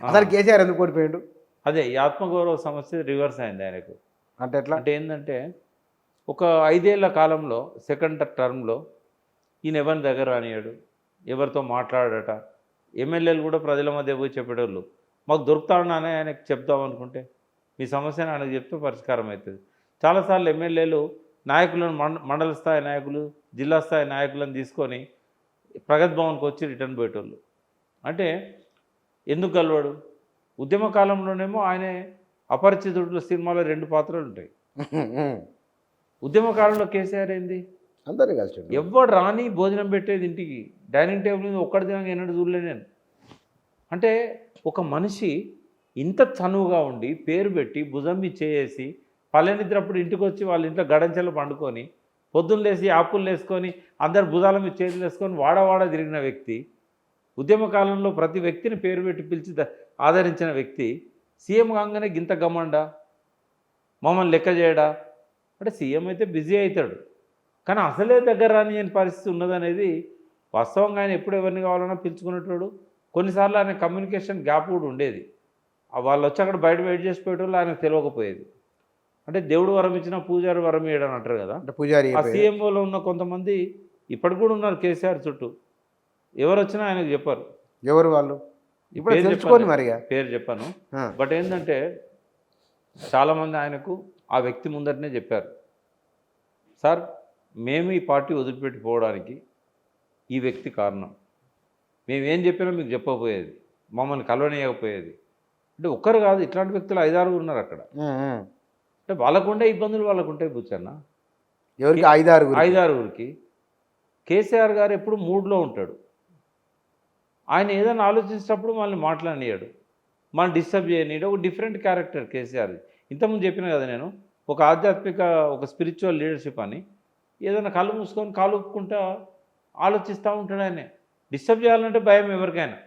అసలు కేసీఆర్ ఎందుకు ఓడిపోయాడు? అదే ఈ ఆత్మగౌరవ సమస్య రివర్స్ అయింది ఆయనకు. అంటే ఎట్లా? అంటే ఏంటంటే ఒక 5 ఏళ్ల కాలంలో సెకండ్ టర్మ్లో ఈయన ఎవరిని దగ్గర రానియాడు, ఎవరితో మాట్లాడట. ఎమ్మెల్యేలు కూడా ప్రజల మధ్య పోయి చెప్పేటోళ్ళు. మాకు దొరుకుతాడని ఆయనకు చెప్దాం అనుకుంటే మీ సమస్యను ఆయనకు చెప్తే పరిష్కారం అవుతుంది. చాలాసార్లు ఎమ్మెల్యేలు నాయకులను మండల స్థాయి నాయకులు, జిల్లా స్థాయి నాయకులను తీసుకొని ప్రగతి భవన్కి వచ్చి రిటర్న్ పోయేటోళ్ళు. అంటే ఎందుకు కలవాడు? ఉద్యమ కాలంలోనేమో ఆయనే అపరిచితుడు సినిమాలో 2 పాత్రలు ఉంటాయి. ఉద్యమ కాలంలో కేసీఆర్ ఏంది? అందరినీ కలిసి ఎవడు రాని భోజనం పెట్టేది ఇంటికి, డైనింగ్ టేబుల్ మీద ఒక్కడి దినంగా ఎన్నడూ చూడలే నేను. అంటే ఒక మనిషి ఇంత చనువుగా ఉండి పేరు పెట్టి భుజం చేసి పల్లెనిద్రప్పుడు ఇంటికి వచ్చి వాళ్ళ ఇంట్లో గడంచెలు పండుకొని పొద్దున్న లేసి ఆపులు వేసుకొని అందరు భుజాల మీద చేతులు వేసుకొని వాడవాడ తిరిగిన వ్యక్తి, ఉద్యమ కాలంలో ప్రతి వ్యక్తిని పేరు పెట్టి పిలిచి ఆదరించిన వ్యక్తి సీఎం కాగానే గింత గమ్మండా, మమ్మల్ని లెక్క చేయడా? అంటే సీఎం అయితే బిజీ అవుతాడు, కానీ అసలే దగ్గర రాని పరిస్థితి ఉన్నదనేది వాస్తవంగా. ఆయన ఎప్పుడు ఎవరిని కావాలన్నా పిలుచుకునేటోడు. కొన్నిసార్లు ఆయన కమ్యూనికేషన్ గ్యాప్ కూడా ఉండేది. వాళ్ళు వచ్చి అక్కడ బయట వెయిట్ చేసిపోయేటోళ్ళు ఆయనకు తెలియకపోయేది. అంటే దేవుడు వరం ఇచ్చినా పూజారి వరం ఇయ్యడం అంటారు కదా. అంటే పూజారి ఆ సీఎంఓలో ఉన్న కొంతమంది ఇప్పటికి కూడా ఉన్నారు కేసీఆర్ చుట్టూ. ఎవరు వచ్చినా ఆయనకు చెప్పారు. ఎవరు వాళ్ళు? ఇప్పుడు తెలుసుకోండి మరి. పేరు చెప్పాను. బట్ ఏంటంటే చాలామంది ఆయనకు ఆ వ్యక్తి ముందరనే చెప్పారు, సార్ మేము ఈ పార్టీ వదిలిపెట్టిపోవడానికి ఈ వ్యక్తి కారణం. మేమేం చెప్పినా మీకు చెప్పకపోయేది, మమ్మల్ని కలవనీయకపోయేది. అంటే ఒక్కరు కాదు, ఇట్లాంటి వ్యక్తులు 5-6 ఉన్నారు అక్కడ. అంటే వాళ్ళకుండే ఇబ్బందులు వాళ్ళకుంటాయి బుచ్చన్న. ఎవరికి? 5-6కి. కేసీఆర్ గారు ఎప్పుడు మూడ్లో ఉంటాడు. ఆయన ఏదైనా ఆలోచించినప్పుడు మనల్ని మాట్లాడియాడు, మనం డిస్టర్బ్ చేయనీడు. ఒక డిఫరెంట్ క్యారెక్టర్ కేసీఆర్. ఇంతకుముందు చెప్పిన కదా నేను, ఒక ఆధ్యాత్మిక ఒక స్పిరిచువల్ లీడర్షిప్ అని. ఏదైనా కళ్ళు మూసుకొని కాలు ఒప్పుకుంటా ఆలోచిస్తూ ఉంటాడు. ఆయన డిస్టర్బ్ చేయాలంటే భయం ఎవరికైనా.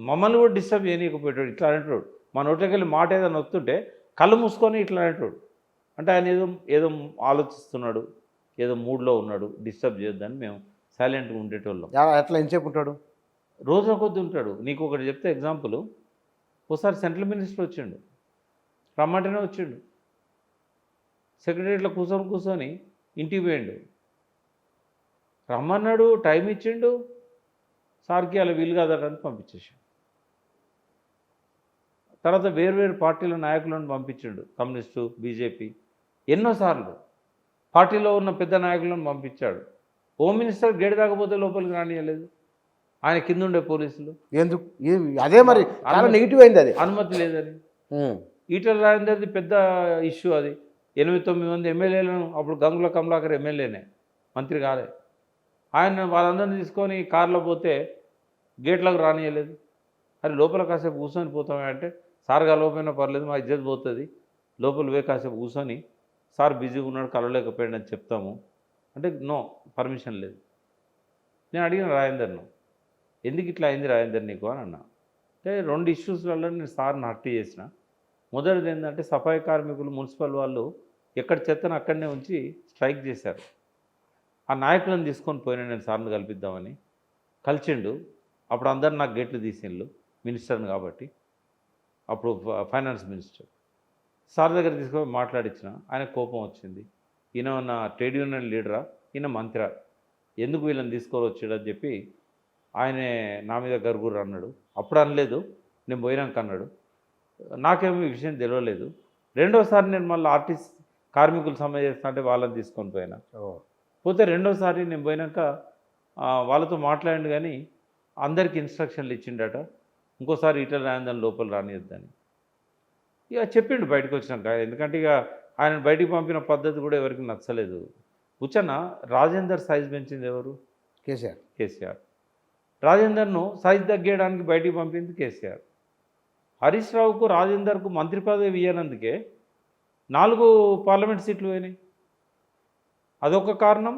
మమ్మల్ని కూడా డిస్టర్బ్ చేయనీయకపోయేటాడు. ఇట్లా అనేటోడు. మా నోట్లోకి వెళ్ళి మాట ఏదైనా వస్తుంటే కళ్ళు మూసుకొని ఇట్లా అనేటోడు. అంటే ఆయన ఏదో ఆలోచిస్తున్నాడు, ఏదో మూడ్లో ఉన్నాడు, డిస్టర్బ్ చేయొద్దని మేము సైలెంట్గా ఉండేటోళ్ళం. ఎట్లా ఎంతసేపు ఉంటాడు? రోజుల కొద్ది ఉంటాడు. నీకు ఒకటి చెప్తే ఎగ్జాంపుల్, ఒకసారి సెంట్రల్ మినిస్టర్ వచ్చిండు, రమ్మంటేనే వచ్చిండు. సెక్రటరీలో కూర్చొని ఇంటికి పోయిండు. రమ్మన్నాడు, టైం ఇచ్చిండు, సార్కి అలా వీలు కాదని పంపించేసాడు. తర్వాత వేరు పార్టీల నాయకులను పంపించిండు, కమ్యూనిస్టు, బీజేపీ. ఎన్నోసార్లు పార్టీలో ఉన్న పెద్ద నాయకులను పంపించాడు. హోమ్ మినిస్టర్ గేట్ దాకపోతే లోపలికి రానియలేదు, ఆయన కింద ఉండే పోలీసులు. ఎందుకు? అదే మరి చాలా నెగిటివ్ అయింది, అది అనుమతి లేదని. ఈటల రాజేందర్ది పెద్ద ఇష్యూ అది. 8-9 మంది ఎమ్మెల్యేలను, అప్పుడు గంగుల కమలాకర్ ఎమ్మెల్యేనే, మంత్రి కాలే. ఆయన వాళ్ళందరినీ తీసుకొని కారులో పోతే గేట్లకు రానియలేదు. అది లోపల కాసేపు కూర్చొని పోతామే అంటే, సార్ కలవకపోయినా పర్లేదు, మా ఇజ్జత్ పోతుంది, లోపల పోయి కాసేపు కూర్చొని సార్ బిజీగా ఉన్నాడు కలవలేకపోయాడు అని చెప్తాము అంటే నో, పర్మిషన్ లేదు. నేను అడిగిన రాజేందర్ను, ఎందుకు ఇట్లా అయింది రాజేందర్ నీకు అని అన్నా. అంటే 2 ఇష్యూస్లలో నేను సార్ని హర్ట్ చేసిన. మొదటిది ఏంటంటే సఫాయి కార్మికులు, మున్సిపల్ వాళ్ళు ఎక్కడ చెత్తను అక్కడనే ఉంచి స్ట్రైక్ చేశారు. ఆ నాయకులను తీసుకొని పోయినా నేను సార్ని కల్పిద్దామని. కలిసిండు. అప్పుడు అందరు నాకు గేట్లు తీసిండ్రు, మినిస్టర్ని కాబట్టి, అప్పుడు ఫైనాన్స్ మినిస్టర్. సార్ దగ్గర తీసుకొని మాట్లాడించిన. ఆయన కోపం వచ్చింది. ఈయన నా ట్రేడ్ యూనియన్ లీడరా, ఈయన మంత్రా, ఎందుకు వీళ్ళని తీసుకొని వచ్చాడని చెప్పి ఆయనే నా మీద గరుగురు అన్నాడు. అప్పుడు అనలేదు, నేను పోయినాక అన్నాడు. నాకేమో ఈ విషయం తెలియలేదు. రెండోసారి నేను మళ్ళీ ఆర్టిస్ట్ కార్మికులు సమ్మె చేస్తా అంటే వాళ్ళని తీసుకొని పోయినా. పోతే రెండోసారి నేను పోయినాక వాళ్ళతో మాట్లాడండి, కానీ అందరికీ ఇన్స్ట్రక్షన్లు ఇచ్చిండట, ఇంకోసారి ఈటల రాజేందర్ లోపల రానియద్దని. ఇక చెప్పిండు బయటకు వచ్చినాక. ఎందుకంటే ఇక ఆయన బయటికి పంపిన పద్ధతి కూడా ఎవరికి నచ్చలేదు. కూర్చొన్న రాజేందర్ సైజ్ పెంచింది ఎవరు? కేసీఆర్. రాజేందర్ను సైజ్ తగ్గేయడానికి బయటికి పంపింది కేసీఆర్. హరీష్ రావుకు రాజేందర్కు మంత్రి పదవి ఇవ్వనందుకే 4 పార్లమెంట్ సీట్లు పోయినాయి. అదొక కారణం.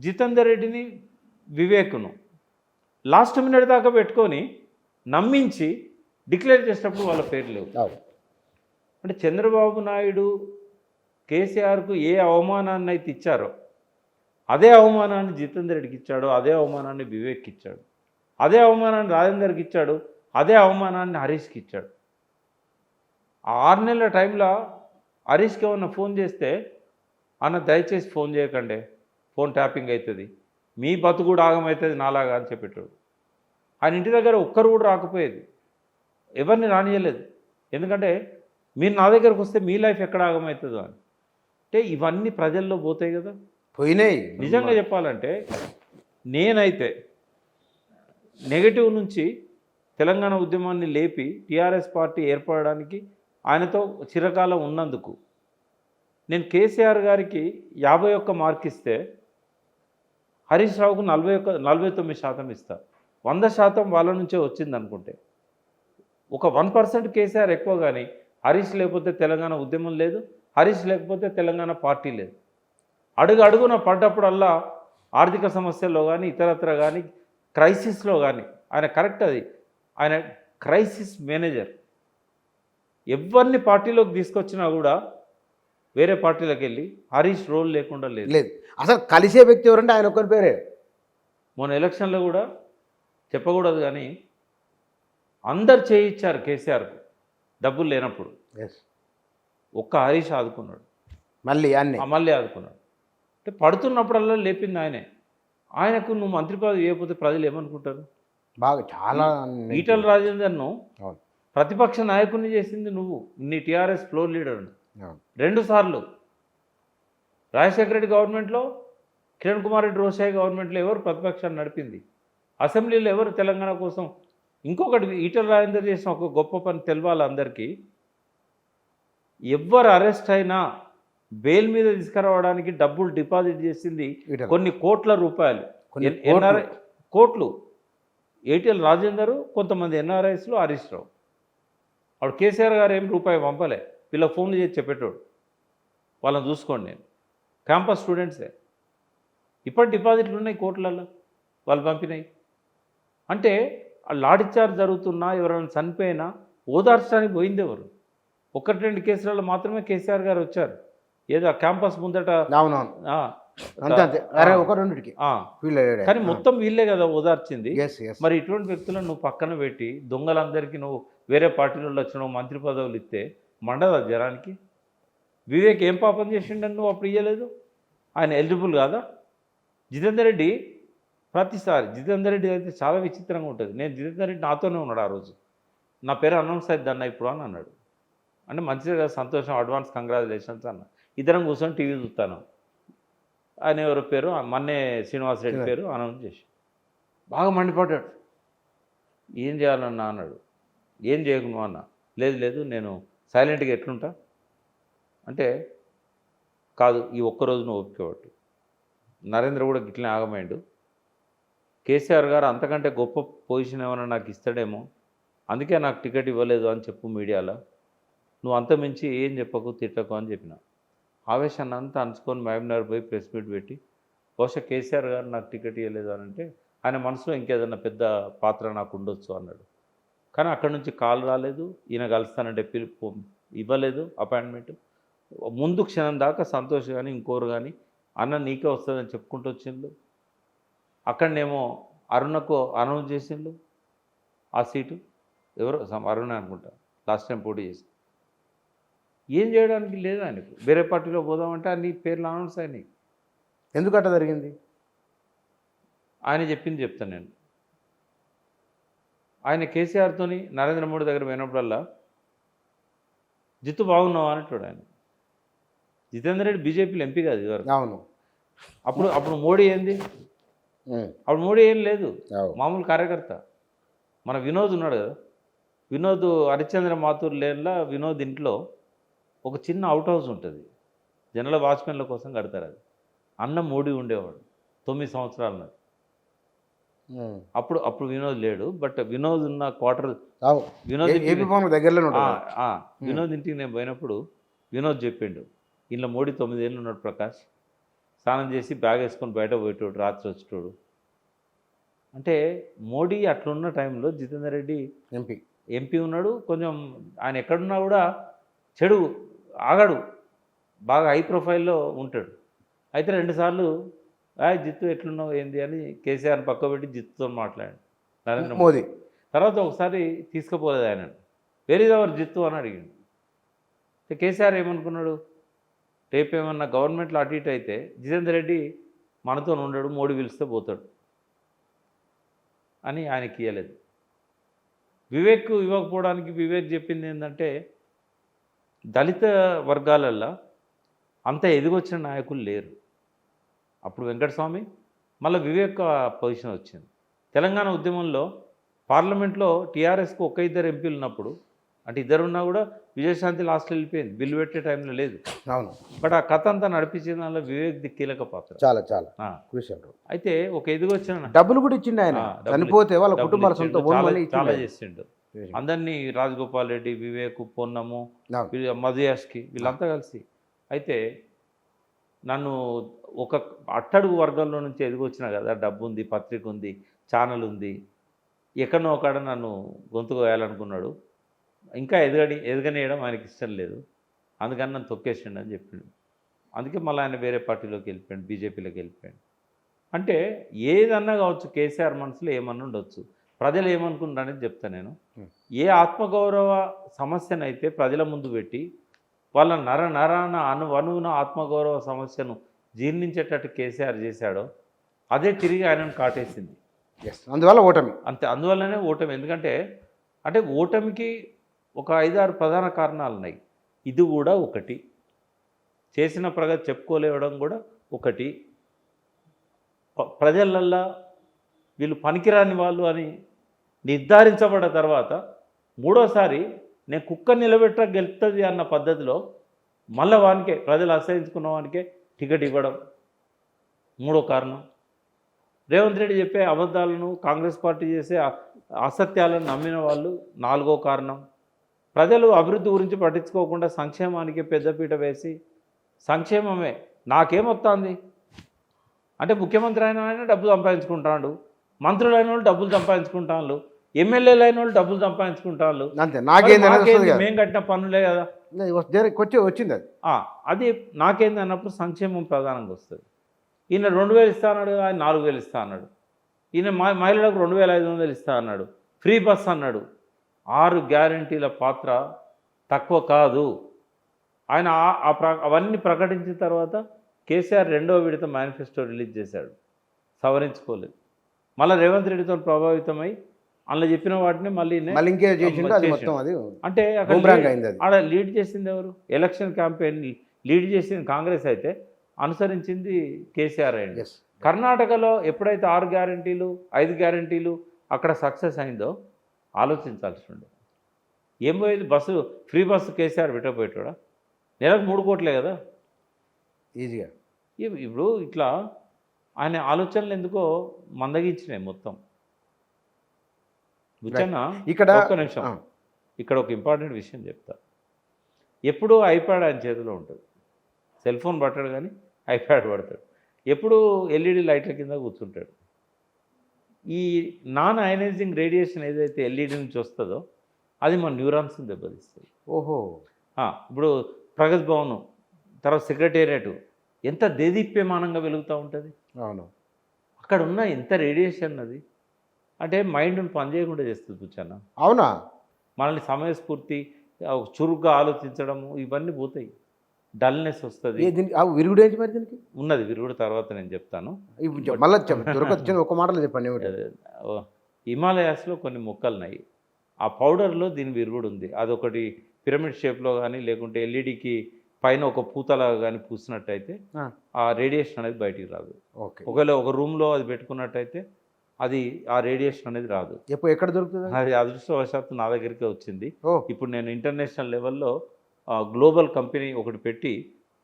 జితేందర్ రెడ్డిని, వివేక్ను లాస్ట్ మినిట్ దాకా పెట్టుకొని నమ్మించి డిక్లేర్ చేసినప్పుడు వాళ్ళ పేరు లేవు. అంటే చంద్రబాబు నాయుడు కేసీఆర్కు ఏ అవమానాన్ని అయితే ఇచ్చారో అదే అవమానాన్ని జితేందర్ రెడ్డికి ఇచ్చాడు, అదే అవమానాన్ని వివేక్కి ఇచ్చాడు. అదే అవమానాన్ని రాజేందర్కి ఇచ్చాడు, అదే అవమానాన్ని హరీష్కి ఇచ్చాడు. ఆ 6 నెలల టైంలో హరీష్కి ఏమన్నా ఫోన్ చేస్తే అన్న దయచేసి ఫోన్ చేయకండి, ఫోన్ ట్యాపింగ్ అవుతుంది, మీ బతుకు కూడా ఆగమవుతుంది నాలాగా అని చెప్పేటోడు. ఆయన ఇంటి దగ్గర ఒక్కరు కూడా రాకపోయేది, ఎవరిని రానియలేదు. ఎందుకంటే మీరు నా దగ్గరకు వస్తే మీ లైఫ్ ఎక్కడ ఆగమవుతుందో అని. అంటే ఇవన్నీ ప్రజల్లో పోతాయి కదా. పోయినాయి. నిజంగా చెప్పాలంటే నేనైతే నెగటివ్ నుంచి తెలంగాణ ఉద్యమాన్ని లేపి టీఆర్ఎస్ పార్టీ ఏర్పడడానికి ఆయనతో చిరకాలం ఉన్నందుకు నేను కేసీఆర్ గారికి 51 మార్క్ ఇస్తే హరీష్ రావుకు 49% ఇస్తా. 100% వాళ్ళ నుంచే వచ్చింది అనుకుంటే. ఒక 1% కేసీఆర్ ఎక్కువ, కానీ హరీష్ లేకపోతే తెలంగాణ ఉద్యమం లేదు, హరీష్ లేకపోతే తెలంగాణ పార్టీ లేదు. అడుగున పడ్డప్పుడల్లా ఆర్థిక సమస్యల్లో కానీ ఇతరత్ర కానీ క్రైసిస్లో కానీ ఆయన కరెక్ట్. ఆయన క్రైసిస్ మేనేజర్. ఎవరిని పార్టీలోకి తీసుకొచ్చినా కూడా వేరే పార్టీలోకి వెళ్ళి హరీష్ రోల్ లేకుండా లేదు. అసలు కలిసే వ్యక్తి ఎవరంటే ఆయన ఒక్కరి పేరే. మొన్న ఎలక్షన్లో కూడా చెప్పకూడదు కానీ అందరు చేయించారు కేసీఆర్కు డబ్బులు లేనప్పుడు. ఒక్క హరీష్ ఆదుకున్నాడు, మళ్ళీ ఆదుకున్నాడు. అంటే పడుతున్నప్పుడల్లా లేపింది ఆయనే. ఆయనకు నువ్వు మంత్రి పదవి ఇవ్వకపోతే ప్రజలు ఏమనుకుంటారు? బాగా చాలా ఈటల రాజేందర్ను ప్రతిపక్ష నాయకుడిని చేసింది నువ్వు, నీ టీఆర్ఎస్ ఫ్లోర్ లీడర్ 2 సార్లు. రాజశేఖర రెడ్డి గవర్నమెంట్లో, కిరణ్ కుమార్ రెడ్డి రోషయ్య గవర్నమెంట్లో ఎవరు ప్రతిపక్షాన్ని నడిపింది? అసెంబ్లీలో ఎవరు తెలంగాణ కోసం? ఇంకొకటి, ఈటల రాజేందర్ చేసిన ఒక గొప్ప పని తెలవాలి అందరికీ. ఎవరు అరెస్ట్ అయినా బెయిల్ మీద తీసుకురావడానికి డబ్బులు డిపాజిట్ చేసింది కొన్ని కోట్ల రూపాయలు, ఎన్ఆర్ఐ కోట్లు. ఈటల రాజేందర్, కొంతమంది ఎన్ఆర్ఐస్లో హరీష్ రావు. అప్పుడు కేసీఆర్ గారు ఏం రూపాయి పంపలే, వీళ్ళ ఫోన్లు చేసి చెప్పేటోడు, వాళ్ళని చూసుకోండి. నేను క్యాంపస్ స్టూడెంట్సే, ఇప్పటి డిపాజిట్లు ఉన్నాయి కోట్లలో, వాళ్ళు పంపినాయి. అంటే లాఠీ చార్జ్ జరుగుతున్నా, ఎవరైనా చనిపోయినా ఓదార్చడానికి పోయింది ఎవరు? 1-2 కేసులలో మాత్రమే కేసీఆర్ గారు వచ్చారు. ఏదో క్యాంపస్ ముందట, కానీ మొత్తం వీళ్ళే కదా ఓదార్చింది. మరి ఇటువంటి వ్యక్తులను నువ్వు పక్కన పెట్టి దొంగలందరికీ నువ్వు వేరే పార్టీలో వచ్చిన మంత్రి పదవులు ఇస్తే మండదా జనానికి? వివేక్ ఏం పాపం చేసిండని నువ్వు అప్పుడు ఇయ్యలేదు? ఆయన ఎలిజిబుల్ కాదా? జితేందర్ రెడ్డి ప్రతిసారి, జితేందర్ రెడ్డి అయితే చాలా విచిత్రంగా ఉంటుంది. నేను జితేందర్ రెడ్డి నాతోనే ఉన్నాడు ఆ రోజు. నా పేరు అనౌన్స్ అవుతుంది అన్న ఇప్పుడు అని అన్నాడు. అంటే మంచిదే కదా, సంతోషం, అడ్వాన్స్ కంగ్రాచులేషన్స్ అన్న. ఇద్దరం కూర్చొని టీవీ చూస్తాను. ఆయన ఎవరి పేరు, మన్నే శ్రీనివాసరెడ్డి పేరు అనౌన్స్ చేసి బాగా మండిపడ్డాడు. ఏం చేయాలన్నా అన్నాడు. ఏం చేయకును అన్న. లేదు నేను సైలెంట్గా ఎట్లుంటా అంటే, కాదు ఈ ఒక్కరోజు నువ్వు ఒప్పుకోవట్టు. నరేంద్ర కూడా గిట్లనే ఆగమైండు. కేసీఆర్ గారు అంతకంటే గొప్ప పొజిషన్ ఏమైనా నాకు ఇస్తాడేమో, అందుకే నాకు టికెట్ ఇవ్వలేదు అని చెప్పు మీడియాలో. నువ్వు అంతమించి ఏం చెప్పకు, తిట్టకు అని చెప్పిన. ఆవేశాన్ని అంతా అంచుకొని మహబూబ్నగర్ పోయి ప్రెస్ మీట్ పెట్టి, బహుశా కేసీఆర్ గారు నాకు టికెట్ ఇవ్వలేదు అని అంటే ఆయన మనసులో ఇంకేదన్నా పెద్ద పాత్ర నాకు ఉండొచ్చు అన్నాడు. కానీ అక్కడి నుంచి కాల్ రాలేదు, ఈయన కలుస్తానంటే పిలుపు ఇవ్వలేదు అపాయింట్మెంట్. ముందు క్షణం దాకా సంతోష్ కానీ ఇంకోరు కానీ అన్న నీకే వస్తుందని చెప్పుకుంటూ వచ్చిండు. అక్కడనేమో అరుణకు అనౌన్స్ చేసిండు ఆ సీటు. ఎవరో అరుణ అనుకుంటా లాస్ట్ టైం పోటీ చేసి. ఏం చేయడానికి లేదు ఆయనకు. వేరే పార్టీలో పోదామంటే అన్ని పేర్లు అనౌన్స్ అయినాయి. ఎందుకట్ట జరిగింది? ఆయన చెప్పింది చెప్తాను నేను. ఆయన కేసీఆర్తోని నరేంద్ర మోడీ దగ్గర పోయినప్పుడల్లా జిత్తు బాగున్నావా అంటాడు ఆయన. జితేందర్ రెడ్డి బీజేపీలో ఎంపీ కాదు ఇదివరకు. అవును. అప్పుడు మోడీ ఏంది? అప్పుడు మోడీ ఏం లేదు, మామూలు కార్యకర్త. మన వినోద్ ఉన్నాడు కదా, వినోద్ హరిశ్చంద్ర మాథూర్ లేన్లో వినోద్ ఇంట్లో ఒక చిన్న అవుట్ హౌస్ ఉంటుంది, జనరల్ వాచ్మెన్ల కోసం కడతారు. అది అన్న మోడీ ఉండేవాడు 9 సంవత్సరాల నాడు. అప్పుడు వినోద్ లేడు, బట్ వినోద్ ఉన్న క్వార్టర్ వినోద్ ఇంటికి నేను పోయినప్పుడు వినోద్ చెప్పిండు, ఇంట్లో మోడీ 9 ఏళ్ళు ఉన్నాడు ప్రకాష్, స్నానం చేసి బ్యాగ్ వేసుకొని బయట పోయేటోడు, రాత్రి వచ్చేటోడు. అంటే మోడీ అట్లున్న టైంలో జితేందర్ రెడ్డి ఎంపీ ఉన్నాడు. కొంచెం ఆయన ఎక్కడున్నా కూడా చెడు ఆగడు, బాగా హై ప్రొఫైల్లో ఉంటాడు. అయితే 2 సార్లు జిత్తు ఎట్లున్నావు ఏంది అని కేసీఆర్ని పక్క పెట్టి జిత్తుతో మాట్లాడాడు. నరేంద్ర మోదీ. మోదీ తర్వాత ఒకసారి తీసుకుపోలేదు ఆయన. వేర్ ఈజ్ అవర్ జిత్తు అని అడిగిండు. కేసీఆర్ ఏమనుకున్నాడు, రేపు ఏమన్నా గవర్నమెంట్లో అటు ఇటు అయితే జితేందర్ రెడ్డి మనతో ఉండడు, మోడీ పిలిస్తే పోతాడు అని ఆయనకి ఇవ్వలేదు. వివేక్ ఇవ్వకపోవడానికి వివేక్ చెప్పింది ఏంటంటే, దళిత వర్గాలల్లో అంత ఎదిగొచ్చిన నాయకులు లేరు. అప్పుడు వెంకటస్వామి, మళ్ళీ వివేక్ పొజిషన్ వచ్చింది. తెలంగాణ ఉద్యమంలో పార్లమెంట్లో టీఆర్ఎస్కు ఒక ఇద్దరు ఎంపీలు ఉన్నప్పుడు, అంటే ఇద్దరు ఉన్నా కూడా విజయశాంతి లాస్ట్లో వెళ్ళిపోయింది, బిల్లు పెట్టే టైంలో లేదు. అవును, బట్ ఆ కథ అంతా నడిపించిన దానిలో వివేక్ది కీలక పాత్ర. చాలా చాలా క్రూషియల్. అయితే ఒక ఎదిగొచ్చిన డబ్బులు కూడా ఇచ్చిండు ఆయన, చనిపోతే వాళ్ళ కుటుంబాల సొంత చాలా చేసిండు. అందరినీ రాజగోపాల్ రెడ్డి, వివేక్, పొన్నము, మధుయాష్కి వీళ్ళంతా కలిసి. అయితే నన్ను ఒక అట్టడుగు వర్గంలో నుంచి ఎదిగొచ్చిన కదా, డబ్బు ఉంది, పత్రిక ఉంది, ఛానల్ ఉంది, ఎక్కడనో ఒకడ నన్ను గొంతు కోయాలనుకున్నాడు. ఇంకా ఎదగనేయడం ఆయనకి ఇష్టం లేదు, అందుకని నన్ను తొక్కేసిండు అని చెప్పిండు. అందుకే మళ్ళీ ఆయన వేరే పార్టీలోకి వెళ్ళిపోయాడు, బీజేపీలోకి వెళ్ళిపోయాడు. అంటే ఏదన్నా కావచ్చు, కేసీఆర్ మనసులో ఏమన్నా ఉండొచ్చు, ప్రజలు ఏమనుకుంటారనేది చెప్తాను నేను. ఏ ఆత్మగౌరవ సమస్యనైతే ప్రజల ముందు పెట్టి వాళ్ళ నరాన అణువున ఆత్మగౌరవ సమస్యను జీర్ణించేటట్టు కేసీఆర్ చేశాడో అదే తిరిగి ఆయనను కాటేసింది. అందువల్ల ఓటమి, అంతే, అందువల్లనే ఓటమి. ఎందుకంటే అంటే ఓటమికి ఒక 5-6 ప్రధాన కారణాలు ఉన్నాయి. ఇది కూడా ఒకటి, చేసిన ప్రగతి చెప్పుకోలేవడం కూడా ఒకటి, ప్రజలల్లా వీళ్ళు పనికిరాని వాళ్ళు అని నిర్ధారించబడ్డ తర్వాత మూడోసారి నేను కుక్క నిలబెట్ట గెలుస్తుంది అన్న పద్ధతిలో మళ్ళీ వానికే, ప్రజలు అసహించుకున్న వానికే టికెట్ ఇవ్వడం మూడో కారణం. రేవంత్ రెడ్డి చెప్పే అబద్ధాలను, కాంగ్రెస్ పార్టీ చేసే అసత్యాలను నమ్మిన వాళ్ళు నాలుగో కారణం. ప్రజలు అభివృద్ధి గురించి పట్టించుకోకుండా సంక్షేమానికి పెద్దపీట వేసి, సంక్షేమమే నాకేమొస్తుంది అంటే, ముఖ్యమంత్రి అయిన ఆయన డబ్బులు సంపాదించుకుంటాడు, మంత్రులు అయిన వాళ్ళు డబ్బులు సంపాదించుకుంటాను, ఎమ్మెల్యేలు అయిన వాళ్ళు డబ్బులు సంపాదించుకుంటాను, అంతే, మేము కట్టిన పనులే కదా వచ్చింది అది. అది నాకేంది అన్నప్పుడు సంక్షేమం ప్రధానంగా వస్తుంది. ఈయన 2000 ఇస్తా అన్నాడు, ఆయన 4000 ఇస్తా అన్నాడు. ఈయన మహిళలకు 2500 ఇస్తా అన్నాడు, ఫ్రీ బస్ అన్నాడు. 6 గ్యారంటీల పాత్ర తక్కువ కాదు. ఆయన అవన్నీ ప్రకటించిన తర్వాత కేసీఆర్ 2వ విడత మేనిఫెస్టో రిలీజ్ చేశాడు, సవరించుకోలేదు. మళ్ళీ రేవంత్ రెడ్డితో ప్రభావితమై అందులో చెప్పిన వాటిని మళ్ళీ ఇంకే చేసిండు. అది మొత్తం అది అంటే ఆడ లీడ్ చేసింది ఎవరు? ఎలక్షన్ క్యాంపెయిన్ లీడ్ చేసింది కాంగ్రెస్ అయితే అనుసరించింది కేసీఆర్ అయ్యింది. కర్ణాటకలో ఎప్పుడైతే 6 గ్యారంటీలు 5 గ్యారంటీలు అక్కడ సక్సెస్ అయిందో ఆలోచించాల్సి ఉండే. ఏం పోయేది, బస్సు ఫ్రీ బస్సు కేసీఆర్ పెట్టకపోయేటోడా? నెలకు 3 కోట్లే కదా ఈజీగా. ఇప్పుడు ఇట్లా ఆయన ఆలోచనలు ఎందుకో మందగించినాయి మొత్తం. ఇక్కడ ఒక్క నిమిషం, ఇక్కడ ఒక ఇంపార్టెంట్ విషయం చెప్తా. ఎప్పుడూ ఐప్యాడ్ ఆయన చేతిలో ఉంటుంది, సెల్ ఫోన్ పట్టాడు కానీ ఐప్యాడ్ పడతాడు. ఎప్పుడు ఎల్ఈడి లైట్ల కింద కూర్చుంటాడు. ఈ నాన్ అయనైజింగ్ రేడియేషన్ ఏదైతే ఎల్ఈడి నుంచి వస్తుందో అది మన న్యూరాన్స్ని దెబ్బతీస్తుంది. ఓహో, ఇప్పుడు ప్రగతి భవన్ తర్వాత సెక్రటేరియట్ ఎంత దేదీప్యమానంగా వెలుగుతూ ఉంటుంది. అవును, అక్కడ ఉన్న ఎంత రేడియేషన్ అది అంటే మైండ్ని పనిచేయకుండా చేస్తుంది పుచ్చన్న. అవునా? మనల్ని సమయస్ఫూర్తి, చురుగ్గా ఆలోచించడము ఇవన్నీ పోతాయి, డల్నెస్ వస్తుంది. విరుగుడు ఏంటి మరి దీనికి? ఉన్నది విరుగుడు తర్వాత నేను చెప్తాను. మళ్ళీ ఒక మాటలో చెప్పండి. హిమాలయాస్లో కొన్ని మొక్కలు ఉన్నాయి, ఆ పౌడర్లో దీని విరుగుడు ఉంది. అదొకటి పిరమిడ్ షేప్లో కానీ లేకుంటే ఎల్ఈడికి పైన ఒక పూతలాగా కానీ పూసినట్టయితే ఆ రేడియేషన్ అనేది బయటికి రాదు. ఒకవేళ ఒక రూమ్లో అది పెట్టుకున్నట్టయితే అది ఆ రేడియేషన్ అనేది రాదు. ఎక్కడ దొరుకుతుంది? అది అదృష్టవశాత్తు నా దగ్గరికి వచ్చింది. ఇప్పుడు నేను ఇంటర్నేషనల్ లెవెల్లో గ్లోబల్ కంపెనీ ఒకటి పెట్టి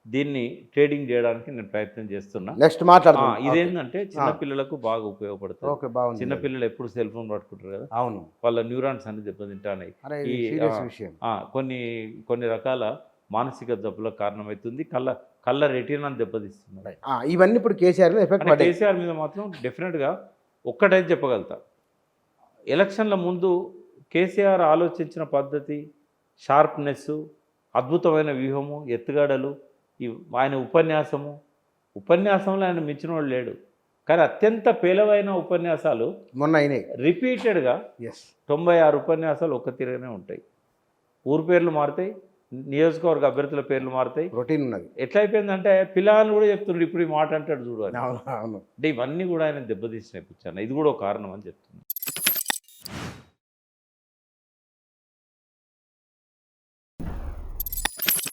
దీన్ని ట్రేడింగ్ చేయడానికి నేను ప్రయత్నం చేస్తున్నా. నెక్స్ట్ మాట్లాడదాం. ఇదేంటంటే చిన్నపిల్లలకు బాగా ఉపయోగపడుతుంది. చిన్నపిల్లలు ఎప్పుడు సెల్ ఫోన్ పట్టుకుంటారు కదా, అవును, వాళ్ళ న్యూరాన్స్ అన్ని దెబ్బతింటాయి. కొన్ని రకాల మానసిక జబ్బులకు కారణమవుతుంది. కళ్ళ రెటీనాను దెబ్బతీస్తుంది. ఇవన్నీ ఇప్పుడు కేసీఆర్ మీద మాత్రం డెఫినెట్గా ఒక్కటైతే చెప్పగలుగుతా, ఎలక్షన్ల ముందు కేసీఆర్ ఆలోచించిన పద్ధతి, షార్ప్నెస్, అద్భుతమైన వ్యూహము, ఎత్తుగడలు, ఆయన ఉపన్యాసంలో ఆయన మించిన వాడు లేడు. కానీ అత్యంత పేలవైన ఉపన్యాసాలు మొన్న అయినాయి. రిపీటెడ్గా ఎస్ 96 ఉపన్యాసాలు ఒక్క తీరుగానే ఉంటాయి. ఊరు పేర్లు మారుతాయి, నియోజకవర్గ అభ్యర్థుల పేర్లు మారుతాయి. రొటీన్ ఉన్నది. ఎట్లా అయిపోయిందంటే పిల్లలు కూడా చెప్తుండ్రు ఇప్పుడు ఈ మాట అంటాడు చూడు అని. అవును అవును. అంటే ఇవన్నీ కూడా ఆయన దెబ్బతీసిన పిచ్చాను. ఇది కూడా ఒక కారణం అని చెప్తుంది.